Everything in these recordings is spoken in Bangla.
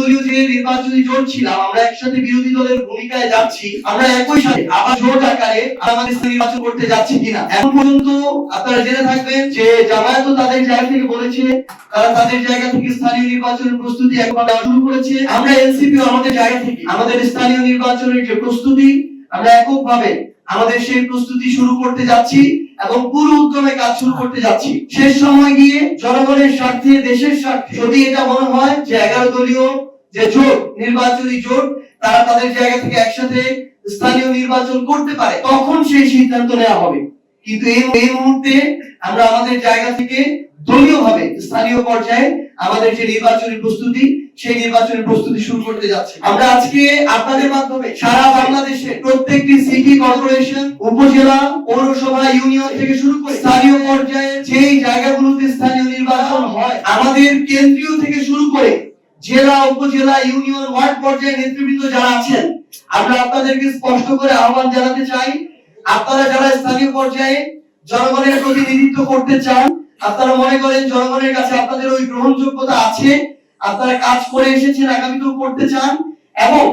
দলীয় যে নির্বাচনী জোট ছিলাম, আমরা একসাথে বিরোধী দলের ভূমিকায় যাচ্ছি, আমরা একই সাথে আবার জোট আকারে আমাদের নির্বাচন করতে যাচ্ছি কিনা। এখন পর্যন্ত আপনারা জেনে থাকবেন যে জামায়াত তাদের জায়গা থেকে বলেছে তারা তাদের জায়গা থেকে স্থানীয় নির্বাচনের প্রস্তুতি একবার শুরু করেছে। আমরা এনসিপি আমাদের জায়গা থেকে আমাদের স্থানীয় নির্বাচনের যে প্রস্তুতি আমরা এককভাবে আমাদের সেই প্রস্তুতি শুরু করতে যাচ্ছি এবং পুরো উদ্যমে কাজ শুরু করতে যাচ্ছি। শেষ সময় গিয়ে জনগণের স্বার্থে, দেশের স্বার্থে যদি এটা মনে হয় যে 11 দলীয় যে জোট, নির্বাচনী জোট, তারা তাদের জায়গা থেকে একসাথে স্থানীয় নির্বাচন করতে পারে, তখন সেই সিদ্ধান্ত নেওয়া হবে। কিন্তু এই মুহূর্তে আমরা আমাদের জায়গা থেকে দলীয়ভাবে স্থানীয় পর্যায়ে আমাদের যে নির্বাচনী প্রস্তুতি, সেই নির্বাচনী প্রস্তুতি শুরু করতে যাচ্ছি। আমরা আজকে আপনাদের মাধ্যমে সারা বাংলাদেশে প্রত্যেকটি সিটি কর্পোরেশন, উপজেলা, পৌরসভা, ইউনিয়ন থেকে শুরু করে স্থানীয় পর্যায়ে যেই জায়গাগুলোতে স্থানীয় নির্বাচন হয়, আমাদের কেন্দ্রীয় থেকে শুরু করে জেলা, উপজেলা, ইউনিয়ন, ওয়ার্ড পর্যায়ে নেতৃবৃন্দ যারা আছেন, আমরা আপনাদেরকে স্পষ্ট করে আহ্বান জানাতে চাই, আপনারা যারা স্থানীয় পর্যায়ে জনগণের প্রতিনিধিত্ব করতে চান, আপনারা মনে করেন জনগণের কাছে আপনাদের ওই গ্রহণযোগ্যতা আছে, আপনারা কাজ করে এসেছেন, আগামীতেও করতে চান এবং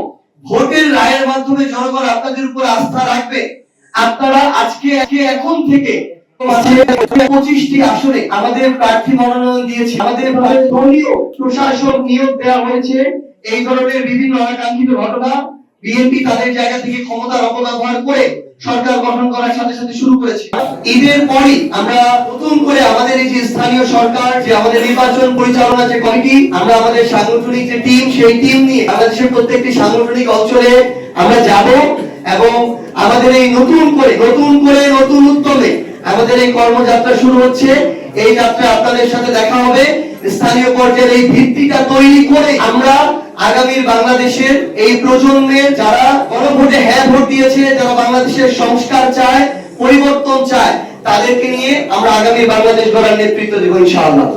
ভোটের রায়ের মাধ্যমে জনগণ আপনাদের উপর আস্থা রাখবে, আপনারা আজকে এখন থেকে 25টি আসনে আমাদের প্রার্থী মনোনয়ন দিয়েছে, আমাদের দলীয় প্রশাসক নিয়োগ দেওয়া হয়েছে। এই ধরনের বিভিন্ন অনাকাঙ্ক্ষিত ঘটনা বিএনপি তাদের জায়গা থেকে ক্ষমতার অপব্যবহার করে সরকার গঠন করার সাথে সাথে শুরু করেছে। ঈদের পরই আমরা নতুন করে আমাদের এই যে স্থানীয় সরকার, যে আমাদের নির্বাচন পরিচালনা যে কমিটি, আমরা আমাদের সাংগঠনিক যে টিম, সেই টিম নিয়ে বাংলাদেশের প্রত্যেকটি সাংগঠনিক অঞ্চলে আমরা যাব এবং আমাদের এই নতুন উদ্যমে আমাদের এই কর্মযাত্রা শুরু হচ্ছে। এই যাত্রা আপনাদের সাথে দেখা হবে। স্থানীয় পর্যায়ে এই ভিত্তিটা তৈরি করে আমরা আগামীর বাংলাদেশের এই প্রজন্মের যারা গণভোটে হ্যাঁ ভোট দিয়েছে, যারা বাংলাদেশের সংস্কার চায়, পরিবর্তন চায়, তাদেরকে নিয়ে আমরা আগামী বাংলাদেশ গড়ার নেতৃত্ব দেব ইনশাআল্লাহ।